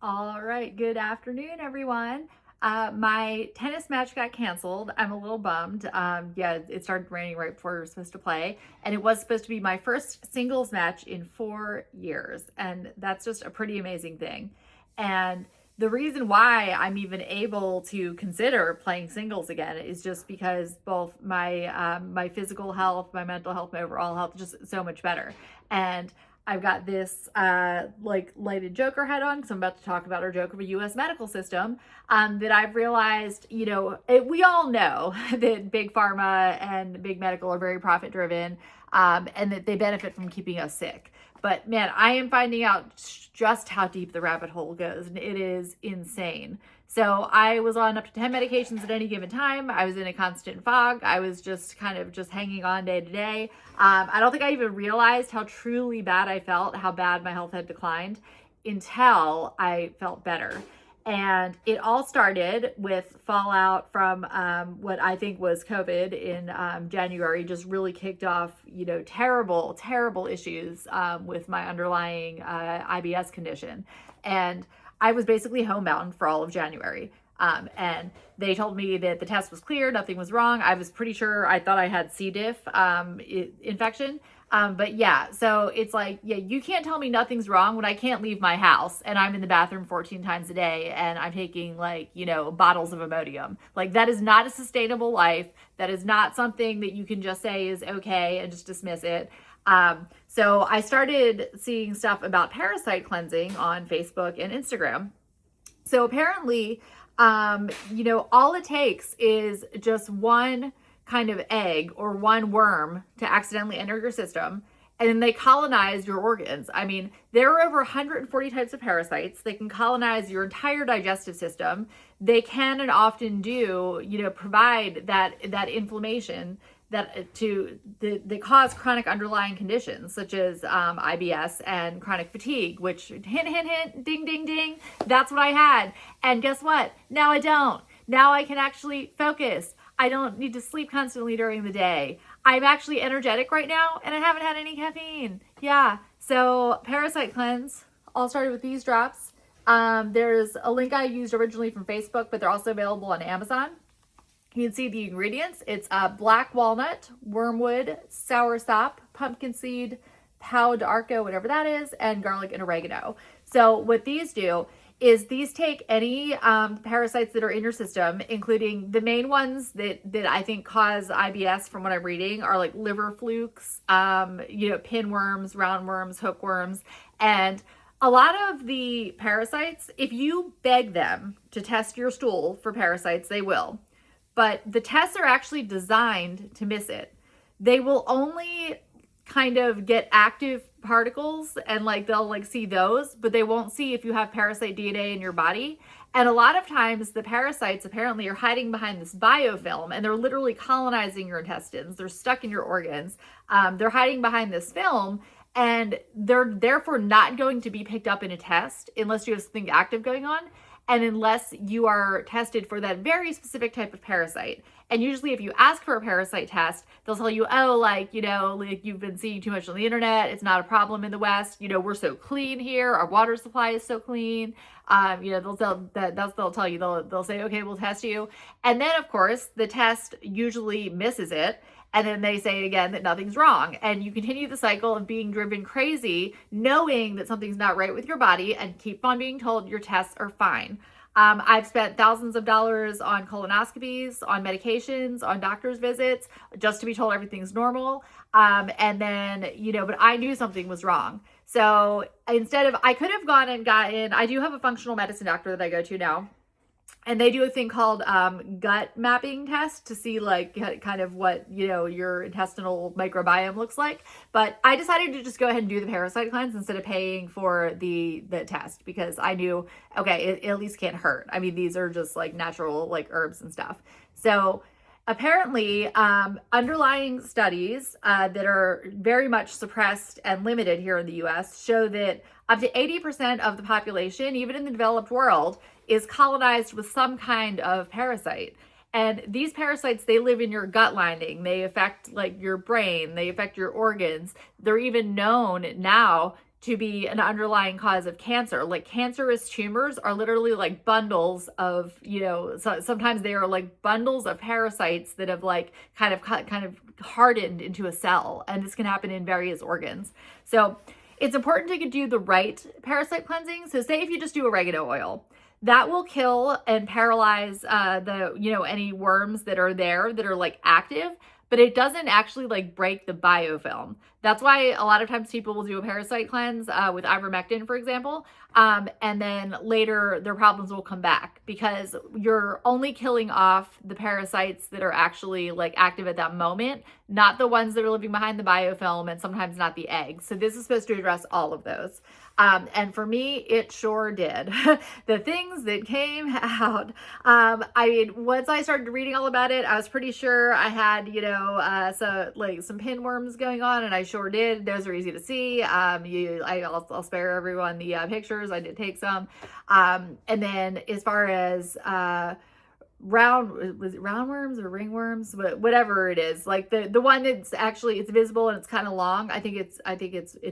All right, good afternoon, everyone. My tennis match got canceled. I'm a little bummed. Yeah, it started raining right before we were supposed to play, and it was supposed to be my first singles match in 4 years, and that's just a pretty amazing thing. And the reason why I'm even able to consider playing singles again is just because both my physical health, my mental health, my overall health is just so much better. And I've got this like lighted Joker head on because I'm about to talk about our joke of a U.S. medical system. That I've realized, we all know that big pharma and big medical are very profit driven, and that they benefit from keeping us sick. But man, I am finding out just how deep the rabbit hole goes, and it is insane. So I was on up to 10 medications at any given time. I was in a constant fog. I was just kind of just hanging on day to day. I don't think I even realized how truly bad I felt, how bad my health had declined until I felt better. And it all started with fallout from what I think was COVID in January, just really kicked off, terrible, terrible issues with my underlying IBS condition. And I was basically homebound for all of January. And they told me that the test was clear, nothing was wrong. I was pretty sure, I thought I had C. diff infection. But yeah, so it's like, yeah, you can't tell me nothing's wrong when I can't leave my house and I'm in the bathroom 14 times a day and I'm taking bottles of Imodium. Like, that is not a sustainable life. That is not something that you can just say is okay and just dismiss it. So I started seeing stuff about parasite cleansing on Facebook and Instagram. So apparently, all it takes is just one kind of egg or one worm to accidentally enter your system, and then they colonize your organs. I mean, there are over 140 types of parasites. They can colonize your entire digestive system. They can and often do, provide that inflammation that cause chronic underlying conditions such as IBS and chronic fatigue, which hint, hint, hint, ding, ding, ding. That's what I had. And guess what? Now I don't. Now I can actually focus. I don't need to sleep constantly during the day. I'm actually energetic right now and I haven't had any caffeine. Yeah. So Parasite Cleanse all started with these drops. There's a link I used originally from Facebook, but they're also available on Amazon. You can see the ingredients. It's black walnut, wormwood, soursop, pumpkin seed, pau d'arco, whatever that is, and garlic and oregano. So what these do is these take any parasites that are in your system, including the main ones that I think cause IBS from what I'm reading are like liver flukes, pinworms, roundworms, hookworms, and a lot of the parasites, if you beg them to test your stool for parasites, they will. But the tests are actually designed to miss it. They will only kind of get active particles and they'll see those, but they won't see if you have parasite DNA in your body. And a lot of times the parasites apparently are hiding behind this biofilm and they're literally colonizing your intestines. They're stuck in your organs. They're hiding behind this film and they're therefore not going to be picked up in a test unless you have something active going on. And unless you are tested for that very specific type of parasite. And usually if you ask for a parasite test, they'll tell you, you've been seeing too much on the internet. It's not a problem in the West. We're so clean here. Our water supply is so clean. They'll tell you, they'll say, okay, we'll test you. And then of course the test usually misses it. And then they say again that nothing's wrong. And you continue the cycle of being driven crazy, knowing that something's not right with your body and keep on being told your tests are fine. I've spent thousands of dollars on colonoscopies, on medications, on doctor's visits, just to be told everything's normal. And then, but I knew something was wrong. So I could have gone and gotten, I do have a functional medicine doctor that I go to now. And they do a thing called gut mapping test to see kind of what, your intestinal microbiome looks like. But I decided to just go ahead and do the parasite cleanse instead of paying for the test because I knew, okay, it at least can't hurt. I mean, these are just natural herbs and stuff. So apparently underlying studies that are very much suppressed and limited here in the US show that up to 80% of the population, even in the developed world, is colonized with some kind of parasite. And these parasites, they live in your gut lining. They affect your brain. They affect your organs. They're even known now to be an underlying cause of cancer. Like cancerous tumors are literally like bundles of, so sometimes they are like bundles of parasites that have like kind of hardened into a cell, and this can happen in various organs. So it's important to do the right parasite cleansing. So say if you just do oregano oil, that will kill and paralyze any worms that are there that are like active, but it doesn't actually like break the biofilm. That's why a lot of times people will do a parasite cleanse with ivermectin, for example, and then later their problems will come back because you're only killing off the parasites that are actually like active at that moment, not the ones that are living behind the biofilm, and sometimes not the eggs. So this is supposed to address all of those. And for me, it sure did. The things that came out. Once I started reading all about it, I was pretty sure I had, some pinworms going on, and I sure did. Those are easy to see. I'll spare everyone the pictures. I did take some. And then as far as roundworms or ringworms, but whatever it is, like the one that's actually it's visible and it's kind of long. I think it's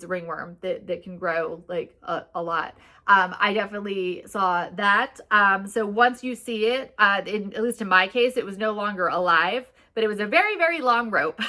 a ringworm that can grow like a lot. I definitely saw that. So once you see it, at least in my case, it was no longer alive, but it was a very, very long rope.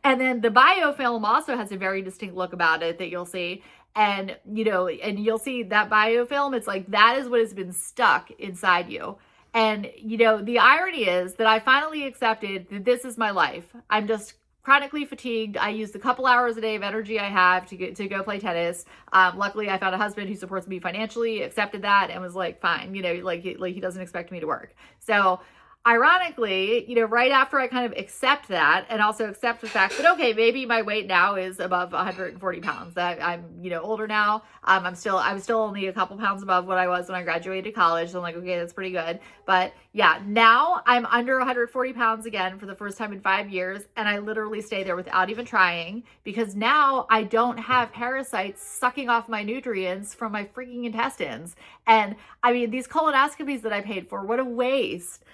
And then the biofilm also has a very distinct look about it that you'll see. And you'll see that biofilm, it's like that is what has been stuck inside you. And, the irony is that I finally accepted that this is my life. I'm just chronically fatigued. I use the couple hours a day of energy I have to go play tennis. Luckily, I found a husband who supports me financially, accepted that, and was like, fine, he doesn't expect me to work. So ironically, right after I kind of accept that and also accept the fact that, okay, maybe my weight now is above 140 pounds, that I'm, older now. I was still only a couple pounds above what I was when I graduated college. So I'm like, okay, that's pretty good. But yeah, now I'm under 140 pounds again for the first time in 5 years. And I literally stay there without even trying because now I don't have parasites sucking off my nutrients from my freaking intestines. And I mean, these colonoscopies that I paid for, what a waste.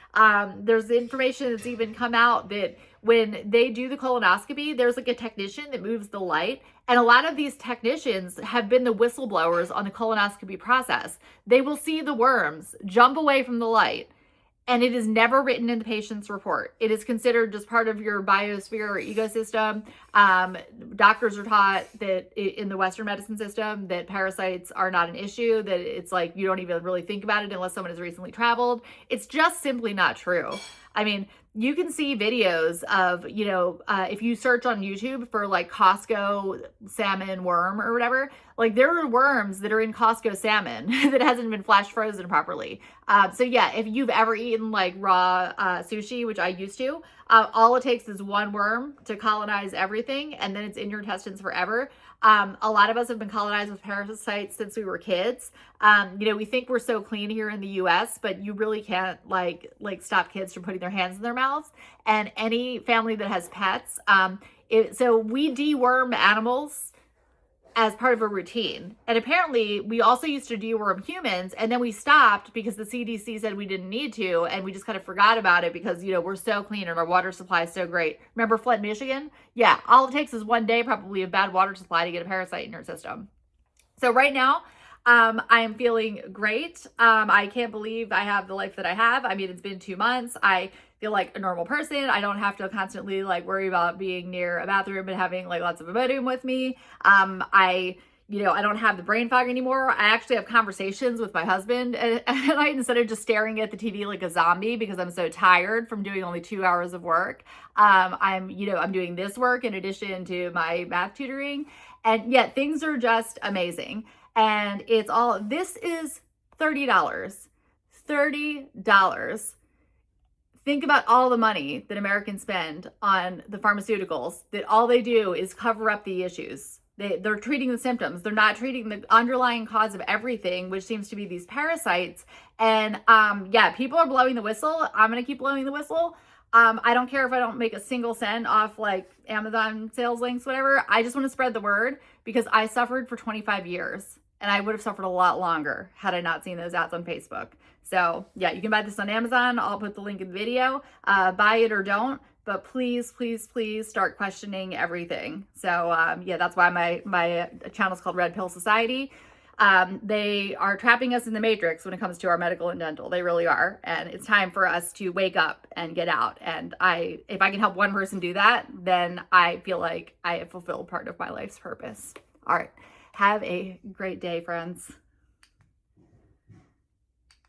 There's information that's even come out that when they do the colonoscopy, there's like a technician that moves the light. And a lot of these technicians have been the whistleblowers on the colonoscopy process. They will see the worms jump away from the light, and it is never written in the patient's report. It is considered just part of your biosphere or ecosystem. Doctors are taught that in the Western medicine system that parasites are not an issue, that it's like you don't even really think about it unless someone has recently traveled. It's just simply not true. I mean, you can see videos of, if you search on YouTube for like Costco salmon worm or whatever, like there are worms that are in Costco salmon that hasn't been flash frozen properly. So yeah, if you've ever eaten like raw sushi, which I used to, all it takes is one worm to colonize everything, and then it's in your intestines forever. A lot of us have been colonized with parasites since we were kids. We think we're so clean here in the US, but you really can't like stop kids from putting their hands in their mouths. And any family that has pets, so we deworm animals as part of a routine. And apparently we also used to deworm humans, and then we stopped because the CDC said we didn't need to, and we just kind of forgot about it because, we're so clean and our water supply is so great. Remember Flint, Michigan? Yeah, all it takes is one day probably of bad water supply to get a parasite in your system. So right now, I am feeling great. I can't believe I have the life that I have. I mean, it's been 2 months. I feel like a normal person. I don't have to constantly like worry about being near a bathroom and having like lots of Imodium with me. I don't have the brain fog anymore. I actually have conversations with my husband at night instead of just staring at the TV like a zombie because I'm so tired from doing only 2 hours of work. I'm doing this work in addition to my math tutoring, and yet things are just amazing. And this is $30. $30. Think about all the money that Americans spend on the pharmaceuticals, that all they do is cover up the issues. They're treating the symptoms. They're not treating the underlying cause of everything, which seems to be these parasites. And people are blowing the whistle. I'm going to keep blowing the whistle. I don't care if I don't make a single cent off like Amazon sales links, whatever. I just want to spread the word because I suffered for 25 years. And I would have suffered a lot longer had I not seen those ads on Facebook. So yeah, you can buy this on Amazon. I'll put the link in the video. Buy it or don't. but please, please, please start questioning everything. So yeah, that's why my channel is called Red Pill Society. They are trapping us in the matrix when it comes to our medical and dental. They really are. And it's time for us to wake up and get out. And if I can help one person do that, then I feel like I have fulfilled part of my life's purpose. All right. Have a great day, friends.